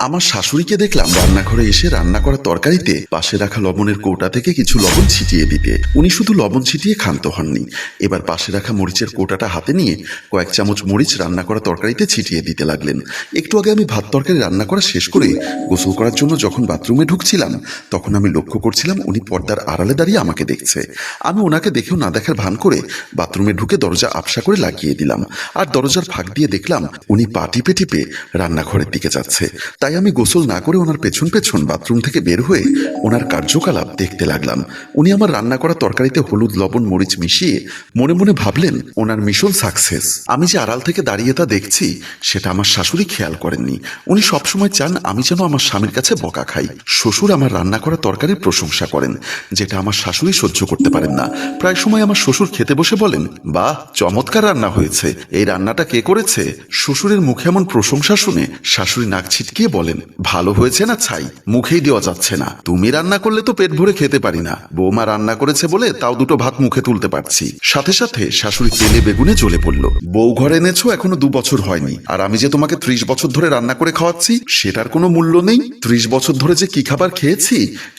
আমার শাশুড়িকে দেখলাম রান্নাঘরে এসে রান্না করা তরকারিতে পাশে রাখা লবণের কৌটা থেকে কিছু লবণ ছিটিয়ে দিতে। উনি শুধু লবণ ছিটিয়ে ক্ষান্ত হননি, এবার পাশে রাখা মরিচের কৌটাটা হাতে নিয়ে কয়েক চামচ মরিচ রান্না করা তরকারিতে ছিটিয়ে দিতে লাগলেন। একটু আগে আমি ভাত তরকারি রান্না করা শেষ করে গোসল করার জন্য যখন বাথরুমে ঢুকছিলাম, তখন আমি লক্ষ্য করছিলাম উনি পর্দার আড়ালে দাঁড়িয়ে আমাকে দেখছে। আমি ওনাকে দেখেও না দেখার ভান করে বাথরুমে ঢুকে দরজা আপসা করে লাগিয়ে দিলাম, আর দরজার ফাঁক দিয়ে দেখলাম উনি পা টিপে টিপে রান্নাঘরের দিকে যাচ্ছে। তাই আমি গোসল না করে ওনার পেছন পেছন বাথরুম থেকে বের হয়ে ওনার কার্যকলাপ দেখতে লাগলাম। উনি আমার রান্না করা তরকারিতে হলুদ লবণ মরিচ মিশিয়ে মনে মনে ভাবলেন ওনার মিশন সাকসেস। আমি যে আড়াল থেকে দাঁড়িয়ে তা দেখছি সেটা আমার শাশুড়ি খেয়াল করেননি। উনি সবসময় চান আমি যেন আমার স্বামীর কাছে বকা খাই। শ্বশুর আমার রান্না করা তরকারির প্রশংসা করেন, যেটা আমার শাশুড়ি সহ্য করতে পারেন না। প্রায় সময় আমার শ্বশুর খেতে বসে বলেন, বাহ, চমৎকার রান্না হয়েছে, এই রান্নাটা কে করেছে? শ্বশুরের মুখে এমন প্রশংসা শুনে শাশুড়ি নাক ছিটকিয়ে বলেন, ভালো হয়েছে না ছাই, মুখেই দেওয়া যাচ্ছে না। তুমি রান্না করলে তো পেট ভরে খেতে পারি না, বৌমা রান্না করেছে বলে তাও দুটো ভাত মুখে তুলতে পারছি। সাথে সাথে শাশুড়ি তেলে বেগুনে জ্বলে পড়ল। বউ ঘরে এনেছো এখনো 2 বছর হয়নি, আর আমি যে তোমাকে 30 বছর ধরে রান্না করে খাওয়াচ্ছি সেটার কোনো মূল্য নেই। 30 বছর ধরে যে কি খাবার খেয়েছি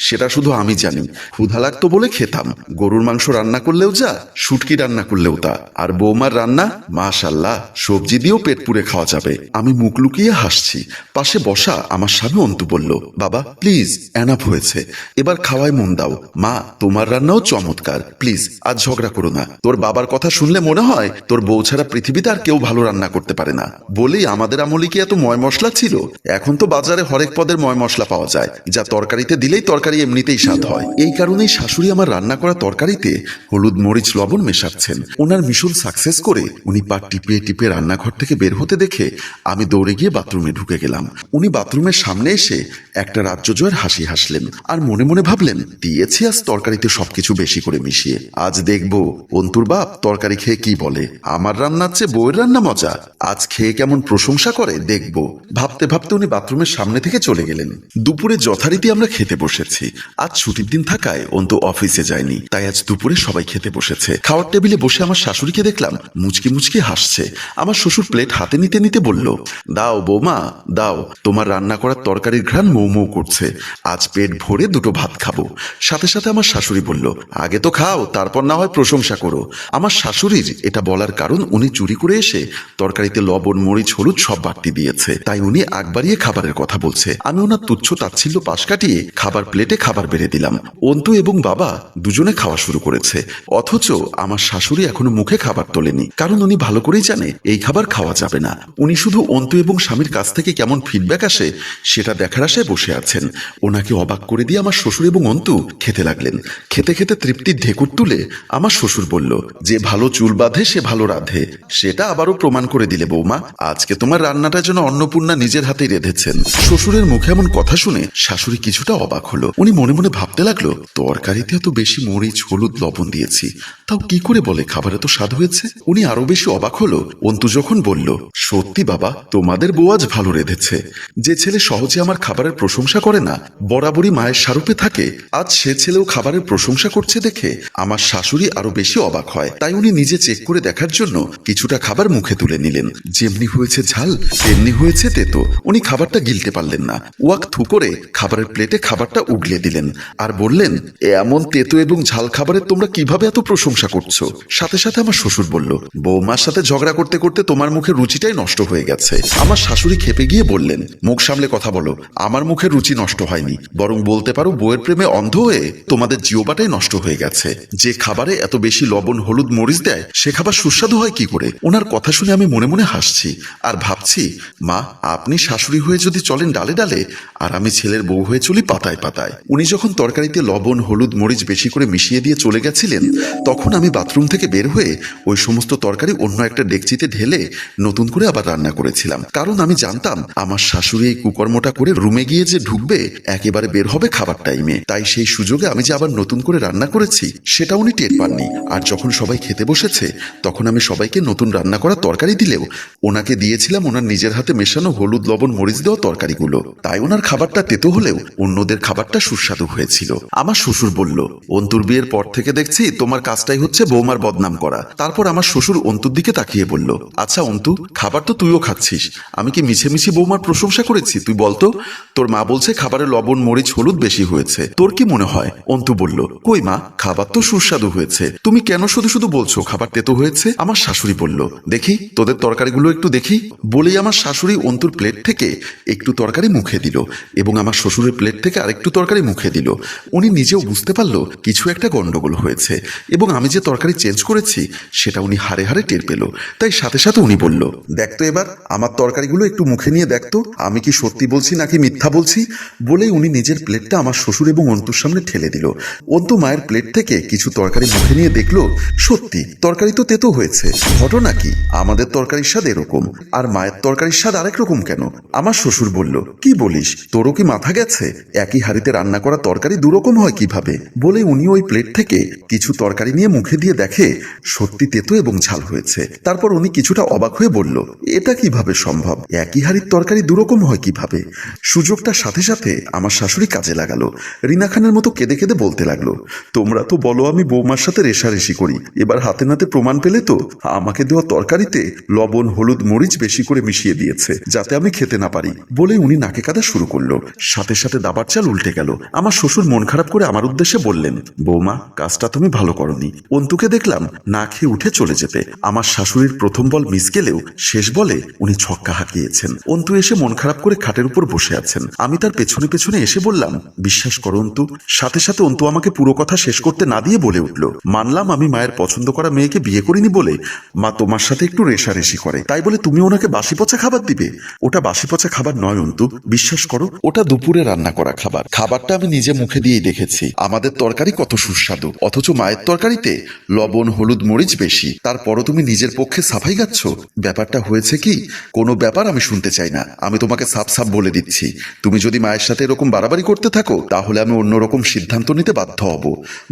সেটা শুধু আমি জানি। ক্ষুধা লাগতো বলে খেতাম, গরুর মাংস রান্না করলেও যা, শুটকি রান্না করলেও তা। আর বৌমার রান্না মাশাআল্লাহ, সবজি দিয়েও পেট পুরে খাওয়া যাবে। আমি মুখ লুকিয়ে হাসছি। পাশে বসা আমার স্বামী অন্তু বলল, বাবা প্লিজ, এনাফ হয়েছে, এবার খাওয়ায় মন দাও। মা, তোমার রান্নাও চমৎকার, প্লিজ আজ ঝগড়া করো না। তোর বাবার কথা শুনলে মনে হয় তোর বউ ছাড়া পৃথিবীতে আর কেউ ভালো রান্না করতে পারে না। বলেই আমাদের আমলে কি এত ময় মশলা ছিল? এখন তো বাজারে হরেক পদের ময় মশলা পাওয়া যায়, যা তরকারিতে দিলেই তরকারি এমনিতেই স্বাদ হয়। এই কারণেই শাশুড়ি আমার রান্না করা তরকারিতে হলুদ মরিচ লবণ মেশাচ্ছেন। ওনার মিশন সাকসেস করে উনি পা টিপে টিপে রান্নাঘর থেকে বের হতে দেখে আমি দৌড়ে গিয়ে বাথরুমে ঢুকে গেলাম। উনি বাথরুমের সামনে এসে একটা রাজ্য জয়ের হাসি হাসলেন, আর মনে মনে ভাবলেন, দিয়েছি আজ তরকারিতে সবকিছু বেশি করে মিশিয়ে। আজ দেখবো অন্তুর বাপ তরকারি খেয়ে কি বলে, আমার রান্নার চেয়ে বউয়ের রান্না মজা, আজ খেয়ে কেমন প্রশংসা করে দেখবো। ভাবতে ভাবতে উনি বাথরুমের সামনে থেকে চলে গেলেন। দুপুরে যথারীতি আমরা খেতে বসেছি। আজ ছুটির দিন থাকায় অন্তু অফিসে যায়নি, তাই আজ দুপুরে সবাই খেতে বসেছে। খাওয়ার টেবিলে বসে আমার শাশুড়িকে দেখলাম মুচকি মুচকি হাসছে। আমার শ্বশুর প্লেট হাতে নিতে নিতে বলল, দাও বৌমা দাও, তোমার রান্না করার তরকারির ঘ্রাণ মৌ মৌ করছে, আজ পেট ভরে দুটো ভাত খাবো। সাথে সাথে আমার শাশুড়ি বলল, আগে তো খাও, তারপর না হয় প্রশংসা করো। আমার শাশুড়ির এটা বলার কারণ উনি চুরি করে এসে তরকারিতে লবণ মরিচ হলুদ সব বাড়তি দিয়েছে, তাই উনি আগ বাড়িয়ে খাবারের কথা বলছে। আমি ওনার তুচ্ছ তাচ্ছিল্য পাশ কাটিয়ে খাবার প্লেটে খাবার বেড়ে দিলাম। অন্তু এবং বাবা দুজনে খাওয়া শুরু করেছে, অথচ আমার শাশুড়ি এখনো মুখে খাবার তোলেনি, কারণ উনি ভালো করেই জানে এই খাবার খাওয়া যাবে না। উনি শুধু অন্তু এবং স্বামীর কাছ থেকে কেমন ফিডব্যাক আসে সেটা দেখার আশায় বসে আছেন। ওনাকে অবাক করে দিয়ে আমার শ্বশুর এবং অন্তু খেতে লাগলেন। খেতে খেতে তৃপ্তির ঢেকুর তুলে আমার শ্বশুর বলল, যে ভালো চুল বাঁধে সে ভালো রাঁধে, সেটা আবারও প্রমাণ করে দিলে বৌমা। আজকে তোমার রান্নাটা যেন অন্নপূর্ণা নিজের হাতেই রেঁধেছেন। শ্বশুরের মুখে এমন কথা শুনে শাশুড়ি কিছুটা অবাক হলো। উনি মনে মনে ভাবতে লাগলো, তরকারিতে এত বেশি মরিচ হলুদ লবণ দিয়েছি, তাও কি করে বলে খাবার এত স্বাদ হয়েছে? উনি আরো বেশি অবাক হলো অন্তু যখন বলল, সত্যি বাবা, তোমাদের বউ আজ ভালো রেঁধেছে। যে ছেলে সহজে আমার খাবারের প্রশংসা করে না, বরাবরই মায়ের সারূপে থাকে, আজ সে ছেলেও খাবারের প্রশংসা করছে দেখে আমার শাশুড়ি আরো বেশি অবাক হয়। তাই উনি নিজে চেক করে দেখার জন্য কিছুটা খাবার মুখে তুলে নিলেন। যেমনি হয়েছে ঝাল তেমনি হয়েছে তেতো। উনি খাবারটা গিলতে পারলেন না। ওয়াক থু করে খাবারের প্লেটে খাবারটা উগলে দিলেন আর বললেন, এমন তেতো এবং ঝাল খাবারের তোমরা কিভাবে এত প্রশংসা করছো? সাথে সাথে আমার শ্বশুর বলল, বৌমার সাথে ঝগড়া করতে করতে তোমার মুখের রুচিটাই নষ্ট হয়ে গেছে। আমার শাশুড়ি খেপে গিয়ে বললেন, মুখ সামলে কথা বলো, আমার মুখের রুচি নষ্ট হয়নি, বরং বলতে পারো বউয়ের প্রেমে অন্ধ হয়ে তোমাদের জিওবাটাই নষ্ট হয়ে গেছে। যে খাবারে এত বেশি লবণ হলুদ মরিচ দেয় সে খাবার সুস্বাদু হয় কি করে? ওনার কথা শুনে আমি মনে মনে হাসছি আর ভাবছি, মা, আপনি শাশুড়ি হয়ে যদি চলেন ডালে ডালে, আর আমি ছেলের বউ হয়ে চলি পাতায় পাতায়। উনি যখন তরকারিতে লবণ হলুদ মরিচ বেশি করে মিশিয়ে দিয়ে চলে গেছিলেন, তখন আমি বাথরুম থেকে বের হয়ে ওই সমস্ত তরকারি অন্য একটা ডেকচিতে ঢেলে নতুন করে আবার রান্না করেছিলাম। কারণ আমি জানতাম আমার শাশুড়ি এই কুকর্মটা করে রুমে গিয়ে যে ঢুকবে একেবারে বের হবে খাবার টাইমে, তাই সেই সুযোগে আমি যে আবার নতুন করে রান্না করেছি সেটা উনি টের পাননি। আর যখন সবাই খেতে বসেছে তখন আমি সবাইকে নতুন রান্না করা তরকারি দিলেও ওনাকে দিয়েছিলাম ওনার নিজের হাতে মেশানো হলুদ লবণ মরিচ দেওয়া তরকারিগুলো, তাই ওনার খাবারটা তেতো হলেও অন্যদের খাবারটা সুস্বাদু হয়েছিল। আমার শ্বশুর বলল, অন্তুর বিয়ের পর থেকে দেখছি তোমার কাজটাই হচ্ছে বৌমার বদনাম করা। তারপর আমার শ্বশুর অন্তুর দিকে তাকিয়ে বলল, আচ্ছা অন্তু, খাবার তো তুইও খাচ্ছিস, আমি কি মিছে মিছে বৌমার প্রশংসা করেছি তুই বলতো? তোর মা বলছে খাবারে লবণ মরিচ হলুদ বেশি হয়েছে, তোর কি মনে হয়? অন্তু বলল, কই মা, খাবার তো সুস্বাদু হয়েছে, তুমি কেন শুধু শুধু বলছো খাবার তেতো হয়েছে? আমার শাশুড়ি বলল, দেখি তোদের তরকারিগুলো একটু দেখি। বলেই আমার শাশুড়ি অন্তুর প্লেট থেকে একটু তরকারি মুখে দিল এবং আমার শ্বশুরের প্লেট থেকে আরেকটু তরকারি মুখে দিল। উনি নিজেও বুঝতে পারলো কিছু একটা গন্ডগোল হয়েছে এবং আমি যে তরকারি চেঞ্জ করেছি সেটা উনি হাড়ে হাড়ে টের পেল। তাই সাথে সাথে উনি বলল, দেখতো এবার আমার তরকারিগুলো একটু মুখে নিয়ে দেখতো আমি কি সত্যি বলছি নাকি মিথ্যা বলছি। বলেই উনি নিজের প্লেটটা আমার শ্বশুর এবং অন্তুর সামনে ঠেলে দিল। অন্তু মায়ের প্লেট থেকে কিছু তরকারি মুখে নিয়ে দেখলো সত্যি তরকারি তো তেতো হয়েছে। ঘটনা কি, আমাদের তরকারির স্বাদ এরকম আর মায়ের তরকারির স্বাদ আরেক রকম কেন? আমার শ্বশুর বলল, কি বলিস, তোরও কি মাথা গেছে? একই হাঁড়িতে রান্না করা তরকারি দুরকম হয় কিভাবে? বলে উনি ওই প্লেট থেকে কিছু তরকারি নিয়ে মুখে দিয়ে দেখে সত্যি তেতো এবং ঝাল হয়েছে। তারপর উনি কিছুটা অবাক হয়ে বলল, এটা কিভাবে সম্ভব? একই হাঁড়ির তরকারি দুরকম হয় কিভাবে? সুযোগটার সাথে সাথে আমার শাশুড়ি কাজে লাগালো। রিনা খানের মতো কেঁদে কেঁদে বলতে লাগলো, তোমরা তো বলো আমি বৌমার সাথে রেষারেষি করি, এবার হাতে নাতে প্রমাণ পেলে তো। আমাকে দেওয়া তরকারিতে লবণ হলুদ মরিচ বেশি করে মিশিয়ে দিয়েছে যাতে আমি খেতে না পারি। বলে উনি নাকে কাঁদা শুরু করলো। সাথে সাথে দাবার চাল উল্টে গেল। আমার শ্বশুর মন খারাপ করে আমার উদ্দেশ্যে বললেন, বৌমা কাজটা তুমি ভালো করনি। অন্তুকে দেখলাম না খেয়ে উঠে চলে যেতে। আমার শাশুড়ির প্রথম বল মিস গেলেও শেষ বলে উনি ছক্কা হাঁকিয়েছেন। অন্তু এসে মন খারাপ করে খাটের উপর বসে আছেন। আমি তার পেছনে পেছনে এসে বললাম, বিশ্বাস করো অন্তু। সাথে সাথে অন্তু আমাকে পুরো কথা শেষ করতে না দিয়ে বলে উঠল, মানলাম আমি মায়ের পছন্দ করা মেয়েকে বিয়ে করিনি বলে মা তোমার সাথে একটু রেষারেষি করে, তাই বলে তুমি ওনাকে বাসি পচা খাবার দিবে? ওটা বাসি পচা খাবার নয় অন্তু, বিশ্বাস করো ওটা দুপুরে রান্না করা খাবার। খাবারটা আমি নিজে মুখে দিয়েই দেখেছি। আমাদের তরকারি কত সুস্বাদু, অথচ মায়ের তরকারিতে লবণ হলুদ মরিচ বেশি। তারপরও তুমি নিজের পক্ষে সাফাই গাচ্ছ। ব্যাপারটা হয়েছে কি, কোনো ব্যাপার আমি শুনতে চাই না। আমি তোমাকে সাফ সাফ বলে দিচ্ছি, তুমি যদি মায়ের সাথে এরকম বাড়াবাড়ি করতে থাকো তাহলে আমি অন্যরকম সিদ্ধান্ত নিতে বাধ্য হব।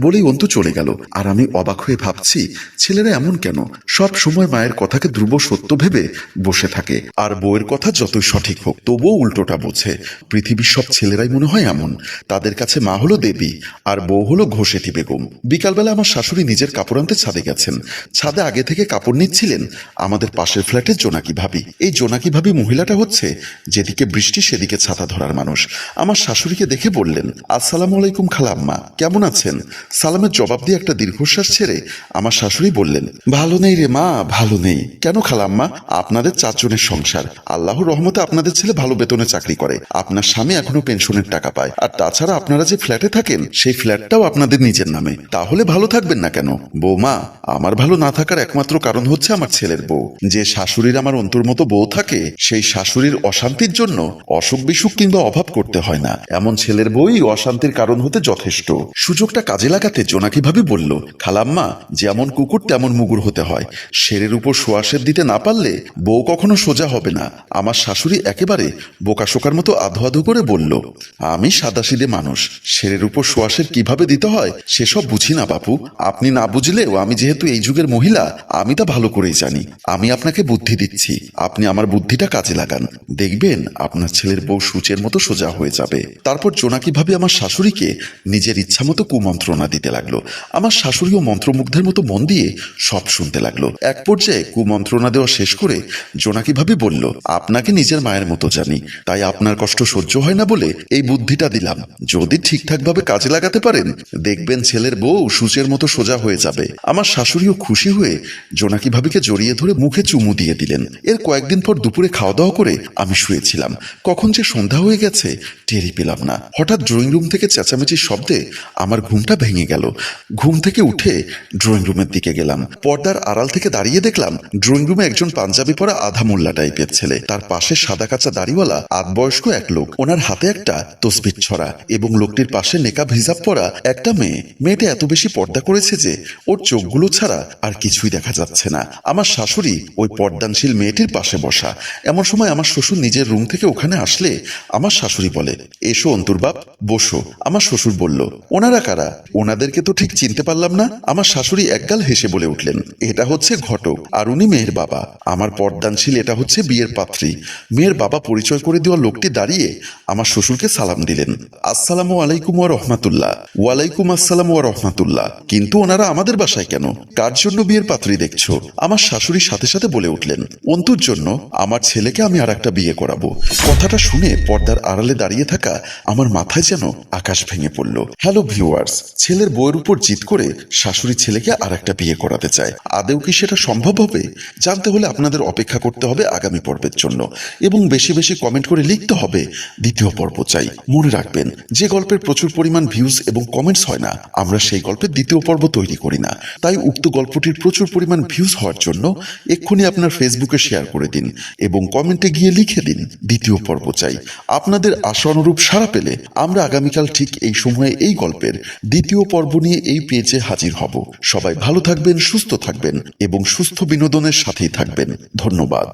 বলেই অন্তু চলে গেল। আর আমি অবাক হয়ে ভাবছি, ছেলেরা এমন কেন? সব সময় মায়ের কথাকে ধ্রুব সত্য ভেবে বসে থাকে, আর বউয়ের কথা যতই সঠিক হোক তবুও উল্টোটা বোঝে। পৃথিবীর সব ছেলেরাই মনে হয় এমন। তাদের কাছে মা হলো দেবী আর বউ হলো ঘোষেটি বেগম। বিকালবেলা আমার শাশুড়ি নিজের কাপড় আনতে ছাদে গেছেন। ছাদে আগে থেকে কাপড় নিচ্ছিলেন আমাদের পাশের ফ্ল্যাটের জোনাকি ভাবি। এই জোনাকি ভাবি মহিলাটা হচ্ছে যেদিকে বৃষ্টি সেদিকে ছাতা ধরার মানুষ। আমার শাশুড়িকে দেখে বললেন, আসসালামু আলাইকুম খালাম্মা, কেমন আছেন? সালামের জবাব দিয়ে একটা দীর্ঘশ্বাস ছেড়ে আমার শাশুড়ি বললেন, ভালো নেই রে মা, ভালো নেই। কেন খালাম্মা? আপনাদের 4 জনের সংসার, আল্লাহর রহমতে আপনাদের ছেলে ভালো বেতনে চাকরি করে, আপনার স্বামী এখনো পেনশনের টাকা পায়, আর তাছাড়া আপনারা যে ফ্ল্যাটে থাকেন সেই ফ্ল্যাটটাও আপনাদের নিজের নামে। তাহলে ভালো থাকবেন না কেন? বৌমা, আমার ভালো না থাকার একমাত্র কারণ হচ্ছে আমার ছেলের বউ। যে শাশুড়ির আমার অন্তর মতো বউ থাকে, সেই শাশুড়ির অশান্তির জন্য অসুখ বিসুখ কিংবা অভাব করতে হয় না। এমন ছেলের বউই অশান্তির কারণ হতে যথেষ্ট। সুযোগটা কাজে লাগাতে জোনাকি ভাবি বলল, খালাম্মা, যেমন কুকুর তেমন মুগুর হতে হয়। শেরের উপর সোয়াশের দিতে না পারলে বউ কখনো সোজা হবে না। আমার শাশুড়ি একেবারে বোকাশোকার মতো আধো আধো করে বলল, আমি সাদাসিদে মানুষ, শেরের উপর সোয়াশের কিভাবে দিতে হয় সেসব বুঝি না বাপু। আপনি না বুঝলেও আমি যেহেতু এই যুগের মহিলা, আমি তা ভালো করেই জানি। আমি আপনাকে বুদ্ধি দিচ্ছি, আপনি আমার বুদ্ধিটা কাজে লাগান, দেখবেন আপনার ছেলের বউ সূচের মতো সোজা হয়ে যাবে। তারপর জোনাকি ভাবে আমার শাশুড়িকে নিজের ইচ্ছা মতো কুমন্ত্রণা দিতে লাগলো। আমার শাশুড়িও মন্ত্রমুগ্ধের মতো মন দিয়ে সব শুনতে লাগলো। এক পর্যায়ে কুমন্ত্রণা দেওয়া শেষ করে জোনাকি ভাবি বলল, আপনাকে নিজের মায়ের মতো জানি, তাই আপনার কষ্ট সহ্য হয় না বলে এই বুদ্ধিটা দিলাম। যদি ঠিকঠাকভাবে কাজে লাগাতে পারেন দেখবেন ছেলের বউ সূচের মতো সোজা হয়ে যাবে। আমার শাশুড়িও খুশি হয়ে জোনাকি ভাবিকে জড়িয়ে ধরে মুখে চুমু দিয়ে দিলেন। এর কয়েকদিন পর দুপুরে খাওয়া দাওয়া করে আমি শুয়েছিলাম। কখন যে সন্ধ্যা হয়ে গেছে টেরই পেলাম না। হঠাৎ ড্রয়িং রুম থেকে চেঁচামেচির শব্দে আমার ঘুমটা ভেঙে গেল। ঘুম থেকে উঠে ড্রয়িং রুমের দিকে গেলাম। পর্দার আড়াল থেকে দাঁড়িয়ে দেখলাম ড্রয়িং রুমে একজন পাঞ্জাবি পরা আধা মোল্লা টাইপের ছেলে, তার পাশে সাদা কাঁচা দাড়িওয়ালা আধবয়স্ক এক লোক, ওনার হাতে একটা তসবির ছড়া এবং লোকটির পাশে নেকাব হিজাব পরা একটা মেয়ে। মেয়েটা এত বেশি পর্দা করেছে যে ওর চোখগুলো ছাড়া আর কিছুই দেখা যাচ্ছে না। আমার শাশুড়ি ওই পর্দানশীল মেয়েটির পাশে বসা। এমন সময় আমার শ্বশুর নিজের রুম থেকে ওখানে আসলে আমার শাশুড়ি বলে, এসো অন্তর্বাপ, বসো। আমার শ্বশুর বলল, ওনারা কারা? ওনাদেরকে তো ঠিক চিনতে পারলাম না। আমার শাশুড়ি একগাল হেসে বলে উঠলেন, এটা হচ্ছে ঘটক আর উনি মেয়ের বাবা। আমার পর্দানশীল এটা হচ্ছে বিয়ের পাত্রী। মেয়ের বাবা পরিচয় করে দেওয়া লোকটি দাঁড়িয়ে আমার শ্বশুরকে সালাম দিলেন। আসসালামু আলাইকুম ওয়া রাহমাতুল্লাহ। ওয়ালাইকুম আসসালাম ওয়া রাহমাতুল্লাহ। কিন্তু ওনারা আমাদের বাসায় কেন? কার জন্য বিয়ের পাত্রী দেখছো? আমার শাশুড়ির সাথে সাথে বলে উঠলেন, অন্তুর জন্য। আমার ছেলেকে আমি আর একটা বিয়ে করাবো। কথাটা শুনে পর্দার আড়ালে দাঁড়িয়ে থাকা আমার মাথায় যেন আকাশ ভেঙে পড়ল। হ্যালো ভিউয়ার্স, ছেলের বউয়ের উপর জিদ করে শাশুড়ি ছেলেকে আর একটা বিয়ে করাতে চায়। আদেও কি সেটা সম্ভব হবে? জানতে হলে আপনাদের অপেক্ষা করতে হবে আগামী পর্বের জন্য, এবং বেশি বেশি কমেন্ট করে লিখতে হবে দ্বিতীয় পর্ব চাই। মনে রাখবেন, যে গল্পের প্রচুর পরিমাণ ভিউজ এবং কমেন্টস হয় না, আমরা সেই গল্পের দ্বিতীয় পর্ব তৈরি করি না। তাই উক্ত গল্পটির প্রচুর পরিমাণ ভিউজ হওয়ার জন্য এক্ষুনি আপনার ফেসবুকে শেয়ার করে দিন এবং কমেন্টে গিয়ে লিখে দিন দ্বিতীয় পর্ব চাই। আপনাদের আশা অনুরূপ সাড়া পেলে আমরা আগামীকাল ঠিক এই সময়ে এই গল্পের দ্বিতীয় পর্ব নিয়ে এই পেজে হাজির হব। সবাই ভালো থাকবেন, সুস্থ থাকবেন এবং সুস্থ বিনোদনের সাথেই থাকবেন। ধন্যবাদ।